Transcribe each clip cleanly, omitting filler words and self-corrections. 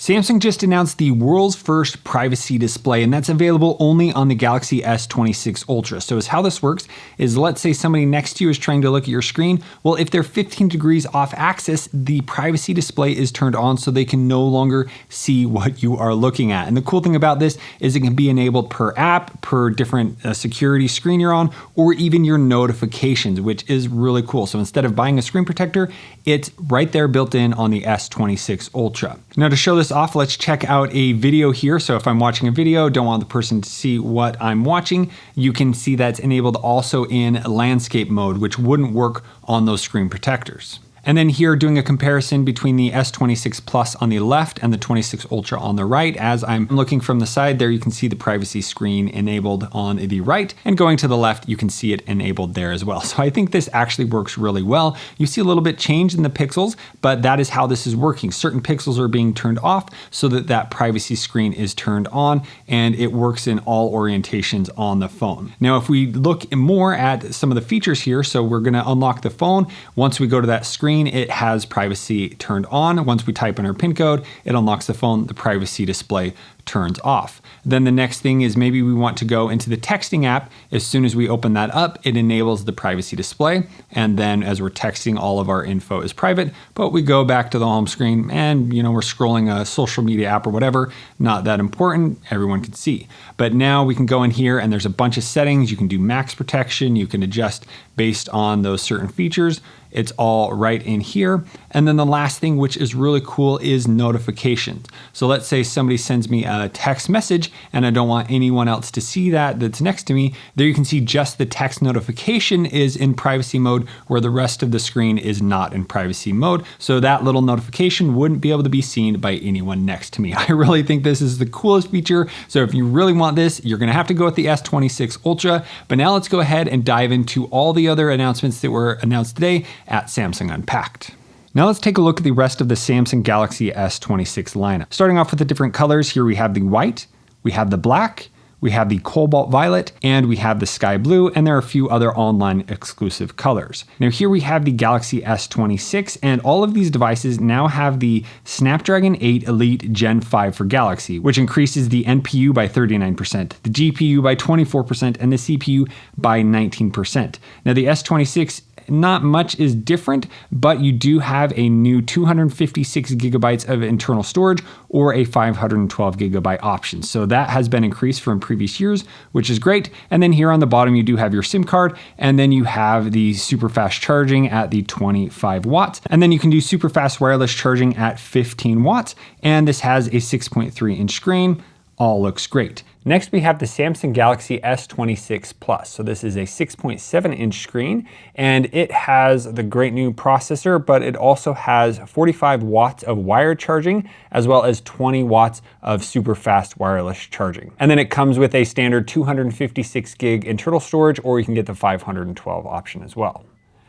Samsung just announced the world's first privacy display, and that's available only on the Galaxy S26 Ultra. So how this works is, let's say somebody next to you is trying to look at your screen. Well, if they're 15 degrees off axis, the privacy display is turned on so they can no longer see what you are looking at. And the cool thing about this is it can be enabled per app, per different security screen you're on, or even your notifications, which is really cool. So instead of buying a screen protector, it's right there built in on the S26 Ultra. Now to show this off, let's check out a video here. So if I'm watching a video, don't want the person to see what I'm watching, you can see that's enabled also in landscape mode, which wouldn't work on those screen protectors. And then here, doing a comparison between the S26 Plus on the left and the 26 Ultra on the right. As I'm looking from the side there, you can see the privacy screen enabled on the right, and going to the left, you can see it enabled there as well. So I think this actually works really well. You see a little bit change in the pixels, but that is how this is working. Certain pixels are being turned off so that that privacy screen is turned on, and it works in all orientations on the phone. Now, if we look more at some of the features here, so we're gonna unlock the phone. Once we go to that screen, it has privacy turned on. Once we type in our PIN code, it unlocks the phone, the privacy display turns off. Then the next thing is maybe we want to go into the texting app. As soon as we open that up, it enables the privacy display. And then as we're texting, all of our info is private, but we go back to the home screen and we're scrolling a social media app or whatever, not that important, everyone can see. But now we can go in here and there's a bunch of settings. You can do max protection, you can adjust based on those certain features. It's all right in here. And then the last thing, which is really cool, is notifications. So let's say somebody sends me a text message and I don't want anyone else to see that's next to me. There you can see just the text notification is in privacy mode, where the rest of the screen is not in privacy mode. So that little notification wouldn't be able to be seen by anyone next to me. I really think this is the coolest feature. So if you really want this, you're gonna have to go with the S26 Ultra. But now let's go ahead and dive into all the other announcements that were announced today at Samsung Unpacked. Now let's take a look at the rest of the Samsung Galaxy S26 lineup. Starting off with the different colors, here we have the white, we have the black, we have the cobalt violet, and we have the sky blue, and there are a few other online exclusive colors. Now here we have the Galaxy S26, and all of these devices now have the Snapdragon 8 Elite Gen 5 for Galaxy, which increases the NPU by 39%, the GPU by 24%, and the CPU by 19%. Now the S26, not much is different, but you do have a new 256 gigabytes of internal storage or a 512 gigabyte option. So that has been increased from previous years, which is great. And then here on the bottom, you do have your SIM card, and then you have the super fast charging at the 25 watts. And then you can do super fast wireless charging at 15 watts. And this has a 6.3 inch screen. All looks great. Next, we have the Samsung Galaxy S26 Plus. So this is a 6.7 inch screen, and it has the great new processor, but it also has 45 watts of wired charging, as well as 20 watts of super fast wireless charging. And then it comes with a standard 256 gig internal storage, or you can get the 512 option as well.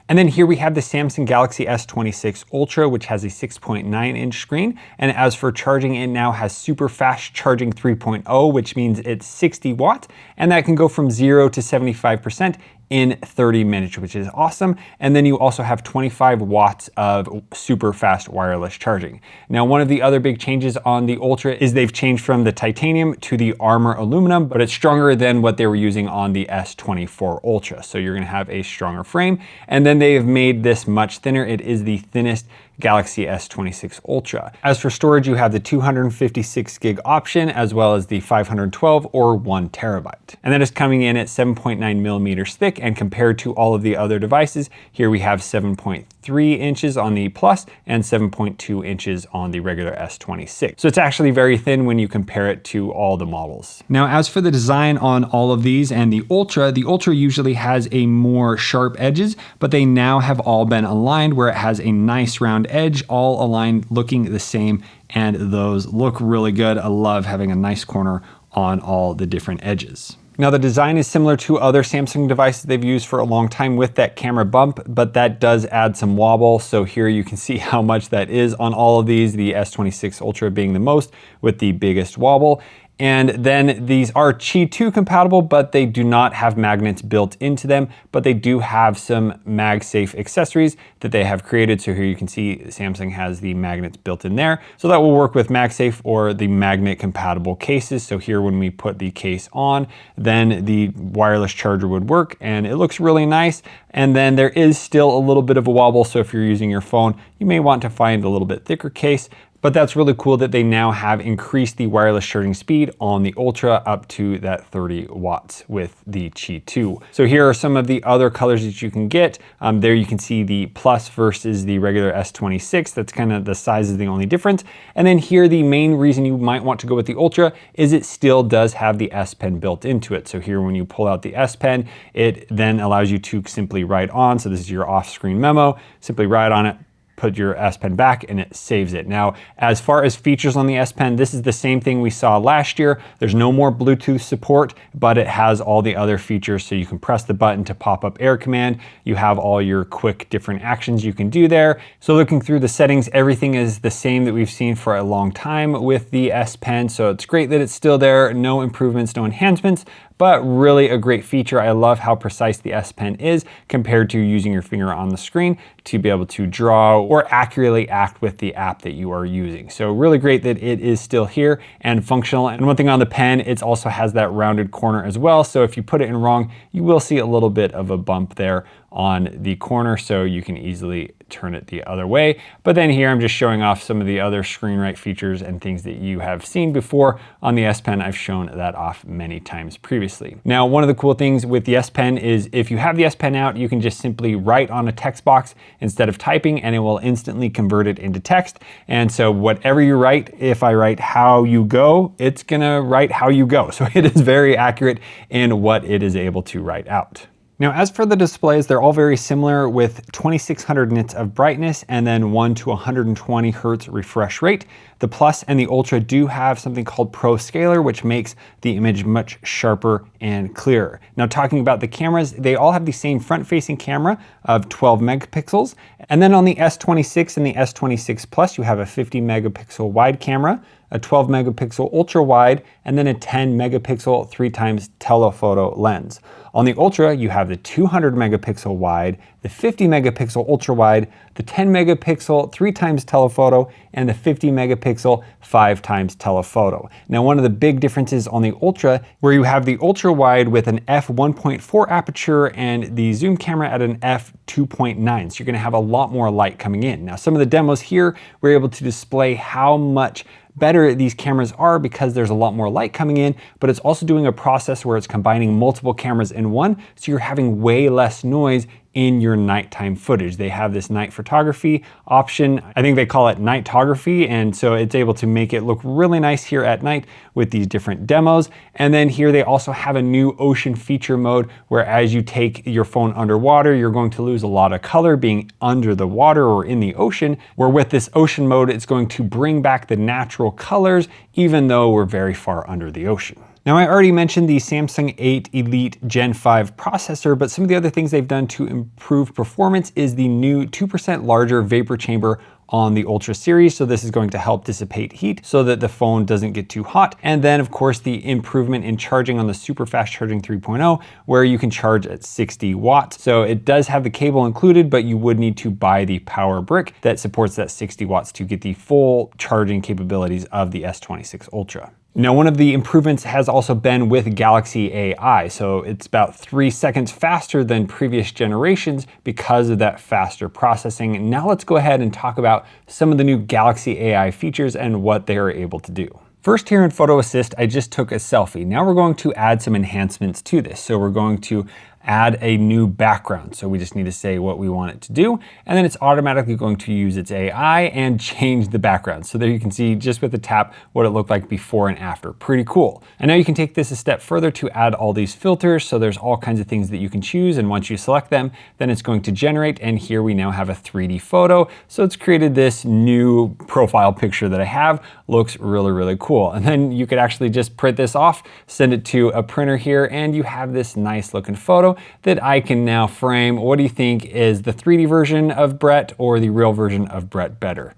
And then here we have the Samsung Galaxy S26 Ultra, which has a 6.9 inch screen. And as for charging, it now has super fast charging 3.0, which means it's 60 watts, and that can go from 0 to 75% in 30 minutes, which is awesome. And then you also have 25 watts of super fast wireless charging. Now, one of the other big changes on the Ultra is they've changed from the titanium to the armor aluminum, but it's stronger than what they were using on the S24 Ultra. So you're gonna have a stronger frame. And then they've made this much thinner. It is the thinnest Galaxy S26 Ultra. As for storage, you have the 256 gig option, as well as the 512 or 1 terabyte. And that is coming in at 7.9 millimeters thick, and compared to all of the other devices, here we have 7.3 inches on the Plus and 7.2 inches on the regular S26. So it's actually very thin when you compare it to all the models. Now, as for the design on all of these and the Ultra usually has a more sharp edges, but they now have all been aligned where it has a nice round edge, all aligned looking the same, and those look really good. I love having a nice corner on all the different edges. Now the design is similar to other Samsung devices they've used for a long time with that camera bump, but that does add some wobble. So here you can see how much that is on all of these, the S26 Ultra being the most with the biggest wobble. And then these are Qi 2 compatible, but they do not have magnets built into them, but they do have some MagSafe accessories that they have created. So here you can see Samsung has the magnets built in there. So that will work with MagSafe or the magnet compatible cases. So here when we put the case on, then the wireless charger would work and it looks really nice. And then there is still a little bit of a wobble. So if you're using your phone, you may want to find a little bit thicker case. But that's really cool that they now have increased the wireless charging speed on the Ultra up to that 30 watts with the Qi 2. So here are some of the other colors that you can get. There you can see the Plus versus the regular S26. That's kind of the size is the only difference. And then here, the main reason you might want to go with the Ultra is it still does have the S Pen built into it. So here, when you pull out the S Pen, it then allows you to simply write on. So this is your off-screen memo, simply write on it, put your S Pen back and it saves it. Now, as far as features on the S Pen, this is the same thing we saw last year. There's no more Bluetooth support, but it has all the other features. So you can press the button to pop up Air Command. You have all your quick different actions you can do there. So looking through the settings, everything is the same that we've seen for a long time with the S Pen. So it's great that it's still there. No improvements, no enhancements, but really a great feature. I love how precise the S Pen is compared to using your finger on the screen to be able to draw or accurately act with the app that you are using. So really great that it is still here and functional. And one thing on the pen, it also has that rounded corner as well. So if you put it in wrong, you will see a little bit of a bump there on the corner, so you can easily turn it the other way. But then here I'm just showing off some of the other screen write features and things that you have seen before on the S Pen. I've shown that off many times previously. Now, one of the cool things with the S Pen is if you have the S Pen out, you can just simply write on a text box instead of typing and it will instantly convert it into text. And so whatever you write, if I write how you go, it's gonna write how you go. So it is very accurate in what it is able to write out. Now, as for the displays, they're all very similar with 2600 nits of brightness and then 1 to 120 hertz refresh rate. The Plus and the Ultra do have something called Pro Scaler, which makes the image much sharper and clearer. Now, talking about the cameras, they all have the same front-facing camera of 12 megapixels. And then on the S26 and the S26 Plus, you have a 50 megapixel wide camera, a 12 megapixel ultra wide, and then a 10 megapixel 3x telephoto lens. On the Ultra, you have the 200 megapixel wide, the 50 megapixel ultra wide, the 10 megapixel 3x telephoto, and the 50 megapixel 5x telephoto. Now, one of the big differences on the Ultra, where you have the ultra wide with an f1.4 aperture and the zoom camera at an f2.9. So you're gonna have a lot more light coming in. Now, some of the demos here, we're able to display how much better these cameras are because there's a lot more light coming in, but it's also doing a process where it's combining multiple cameras in one, so you're having way less noise in your nighttime footage. They have this night photography option. I think they call it nightography. And so it's able to make it look really nice here at night with these different demos. And then here they also have a new ocean feature mode where as you take your phone underwater, you're going to lose a lot of color being under the water or in the ocean, where with this ocean mode, it's going to bring back the natural colors, even though we're very far under the ocean. Now, I already mentioned the Samsung 8 Elite Gen 5 processor, but some of the other things they've done to improve performance is the new 2% larger vapor chamber on the Ultra series. So this is going to help dissipate heat so that the phone doesn't get too hot. And then of course the improvement in charging on the super fast charging 3.0, where you can charge at 60 watts. So it does have the cable included, but you would need to buy the power brick that supports that 60 watts to get the full charging capabilities of the S26 Ultra. Now, one of the improvements has also been with Galaxy AI. So it's about 3 seconds faster than previous generations because of that faster processing. Now let's go ahead and talk about some of the new Galaxy AI features and what they are able to do. First, here in Photo Assist, I just took a selfie. Now we're going to add some enhancements to this. So we're going to add a new background. So we just need to say what we want it to do, and then it's automatically going to use its AI and change the background. So there you can see just with the tap what it looked like before and after. Pretty cool. And now you can take this a step further to add all these filters. So there's all kinds of things that you can choose, and once you select them, then it's going to generate, and here we now have a 3D photo. So it's created this new profile picture that I have. Looks really, really cool. And then you could actually just print this off, send it to a printer here, and you have this nice looking photo that I can now frame. What do you think, is the 3D version of Brett or the real version of Brett better?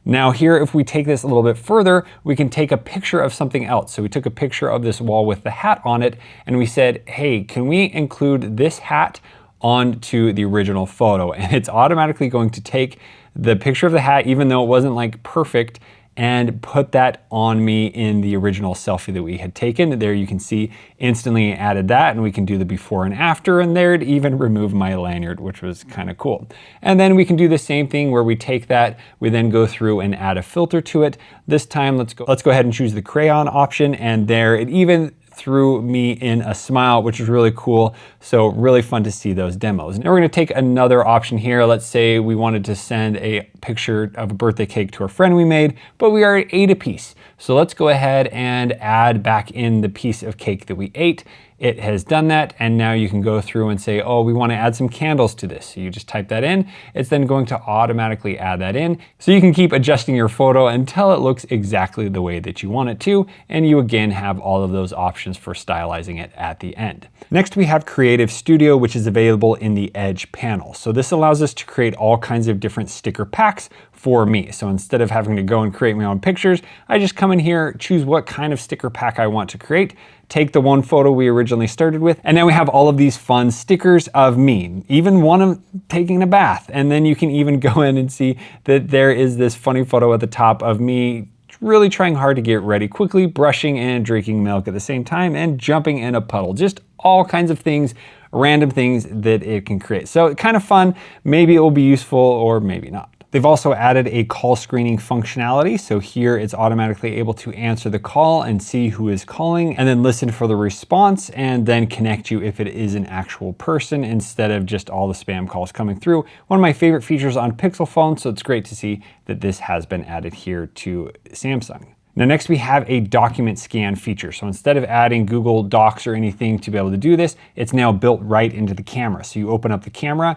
Now here, if we take this a little bit further, we can take a picture of something else. So we took a picture of this wall with the hat on it, and we said, hey, can we include this hat onto the original photo? And it's automatically going to take the picture of the hat, even though it wasn't like perfect, and put that on me in the original selfie that we had taken. There you can see instantly added that, and we can do the before and after, and there it even removed my lanyard, which was kind of cool. And then we can do the same thing where we take that, we then go through and add a filter to it. This time, let's go ahead and choose the crayon option, and there it even threw me in a smile, which is really cool. So really fun to see those demos. Now we're gonna take another option here. Let's say we wanted to send a picture of a birthday cake to a friend we made, but we already ate a piece. So let's go ahead and add back in the piece of cake that we ate. It has done that, and now you can go through and say, oh, we want to add some candles to this. So you just type that in. It's then going to automatically add that in. So you can keep adjusting your photo until it looks exactly the way that you want it to, and you again have all of those options for stylizing it at the end. Next, we have Creative Studio, which is available in the Edge panel. So this allows us to create all kinds of different sticker packs for me. So instead of having to go and create my own pictures, I just come in here, choose what kind of sticker pack I want to create, take the one photo we originally started with, and now we have all of these fun stickers of me, even one of taking a bath. And then you can even go in and see that there is this funny photo at the top of me really trying hard to get ready quickly, brushing and drinking milk at the same time, and jumping in a puddle. Just all kinds of things, random things that it can create. So kind of fun. Maybe it will be useful or maybe not. They've also added a call screening functionality. So here it's automatically able to answer the call and see who is calling, and then listen for the response, and then connect you if it is an actual person instead of just all the spam calls coming through. One of my favorite features on Pixel phones, so it's great to see that this has been added here to Samsung. Now next we have a document scan feature. So instead of adding Google Docs or anything to be able to do this, it's now built right into the camera. So you open up the camera,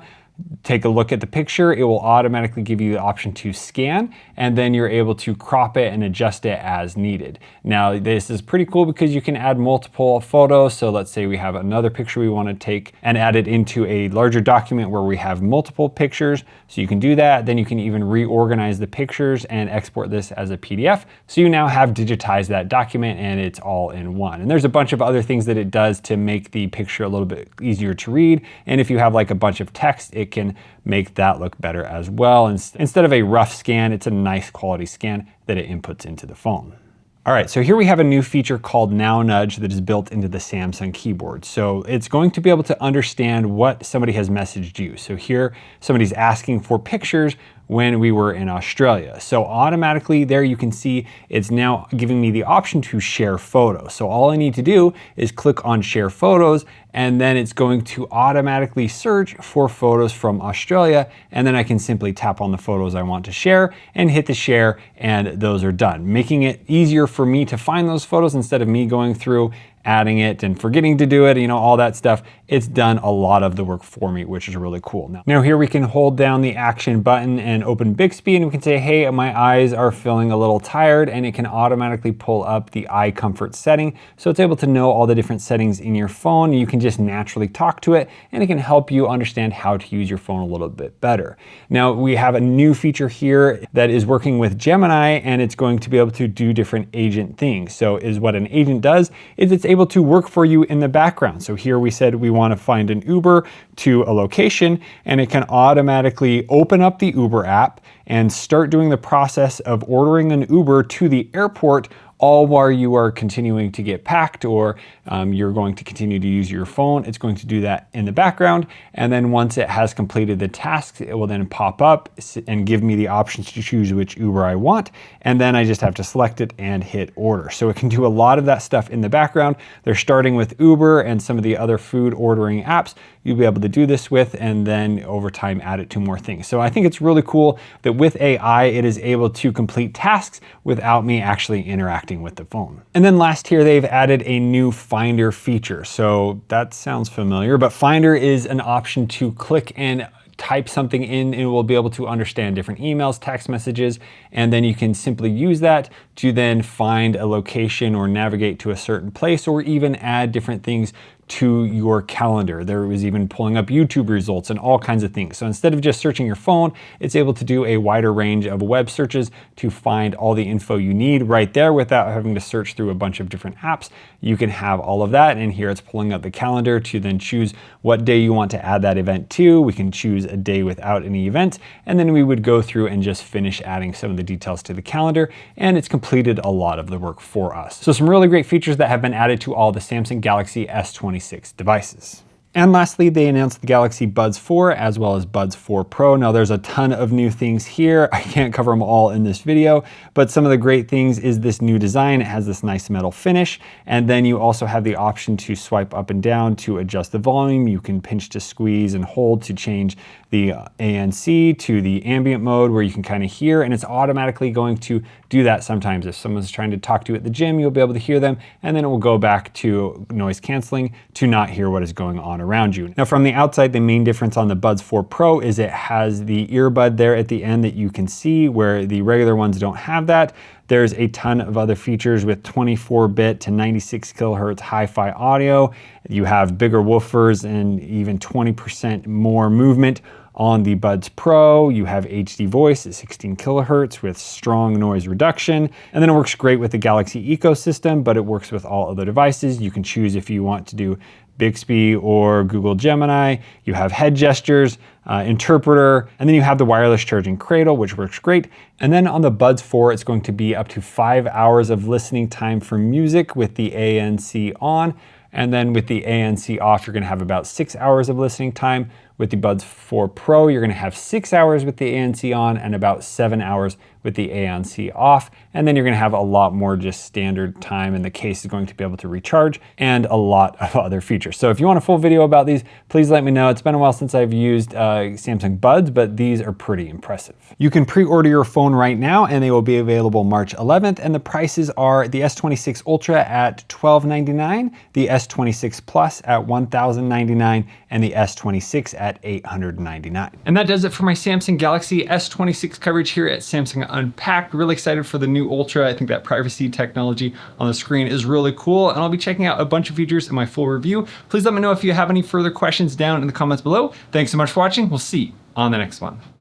take a look at the picture, it will automatically give you the option to scan, and then you're able to crop it and adjust it as needed. Now this is pretty cool because you can add multiple photos. So let's say we have another picture we want to take and add it into a larger document where we have multiple pictures. So you can do that. Then you can even reorganize the pictures and export this as a PDF. So you now have digitized that document and it's all in one. And there's a bunch of other things that it does to make the picture a little bit easier to read. And if you have like a bunch of text, it can make that look better as well. Instead of a rough scan, it's a nice quality scan that it inputs into the phone. All right, so here we have a new feature called Now Nudge that is built into the Samsung keyboard. So it's going to be able to understand what somebody has messaged you. So here, somebody's asking for pictures when we were in Australia. So automatically there you can see it's now giving me the option to share photos. So all I need to do is click on share photos, and then it's going to automatically search for photos from Australia, and then I can simply tap on the photos I want to share and hit the share, and those are done, making it easier for me to find those photos instead of me going through adding it and forgetting to do it, you know, all that stuff. It's done a lot of the work for me, which is really cool. Now here we can hold down the action button and open Bixby, and we can say, hey, my eyes are feeling a little tired, and it can automatically pull up the eye comfort setting. So it's able to know all the different settings in your phone. You can just naturally talk to it, and it can help you understand how to use your phone a little bit better. Now we have a new feature here that is working with Gemini, and it's going to be able to do different agent things. So what an agent does is it's able to work for you in the background. So here we said we want to find an Uber to a location, and it can automatically open up the Uber app and start doing the process of ordering an Uber to the airport, all while you are continuing to get packed, or you're going to continue to use your phone. It's going to do that in the background. And then once it has completed the tasks, it will then pop up and give me the options to choose which Uber I want. And then I just have to select it and hit order. So it can do a lot of that stuff in the background. They're starting with Uber and some of the other food ordering apps you'll be able to do this with, and then over time add it to more things. So I think it's really cool that with AI, it is able to complete tasks without me actually interacting with the phone. And then last here, they've added a new Finder feature. So that sounds familiar, but Finder is an option to click and type something in, and it will be able to understand different emails, text messages, and then you can simply use that to then find a location or navigate to a certain place, or even add different things to your calendar. There was even pulling up YouTube results and all kinds of things. So instead of just searching your phone, it's able to do a wider range of web searches to find all the info you need right there without having to search through a bunch of different apps. You can have all of that, and here it's pulling up the calendar to then choose what day you want to add that event to. We can choose a day without any event, and then we would go through and just finish adding some of the details to the calendar, and it's completed a lot of the work for us. So some really great features that have been added to all the Samsung Galaxy S26 devices. And lastly, they announced the Galaxy Buds 4 as well as Buds 4 Pro. Now there's a ton of new things here. I can't cover them all in this video, but some of the great things is this new design. It has this nice metal finish. And then you also have the option to swipe up and down to adjust the volume. You can pinch to squeeze and hold to change the ANC to the ambient mode where you can kind of hear, and it's automatically going to do that sometimes. If someone's trying to talk to you at the gym, you'll be able to hear them, and then it will go back to noise canceling to not hear what is going on around you. Now from the outside, the main difference on the Buds 4 Pro is it has the earbud there at the end that you can see, where the regular ones don't have that. There's a ton of other features with 24-bit to 96 kilohertz hi-fi audio. You have bigger woofers and even 20% more movement on the Buds Pro. You have HD voice at 16 kilohertz with strong noise reduction. And then it works great with the Galaxy ecosystem, but it works with all other devices. You can choose if you want to do Bixby or Google Gemini. You have head gestures, interpreter, and then you have the wireless charging cradle, which works great. And then on the Buds 4, it's going to be up to 5 hours of listening time for music with the ANC on. And then with the ANC off, you're gonna have about 6 hours of listening time. With the Buds 4 Pro, you're gonna have 6 hours with the ANC on and about 7 hours with the ANC off. And then you're gonna have a lot more just standard time, and the case is going to be able to recharge, and a lot of other features. So if you want a full video about these, please let me know. It's been a while since I've used Samsung Buds, but these are pretty impressive. You can pre-order your phone right now, and they will be available March 11th. And the prices are the S26 Ultra at $1,299, the S26 Plus at $1,099, and the S26 at $899. And that does it for my Samsung Galaxy S26 coverage here at Samsung Unpacked. Really excited for the new Ultra. I think that privacy technology on the screen is really cool, and I'll be checking out a bunch of features in my full review. Please let me know if you have any further questions down in the comments below. Thanks so much for watching. We'll see you on the next one.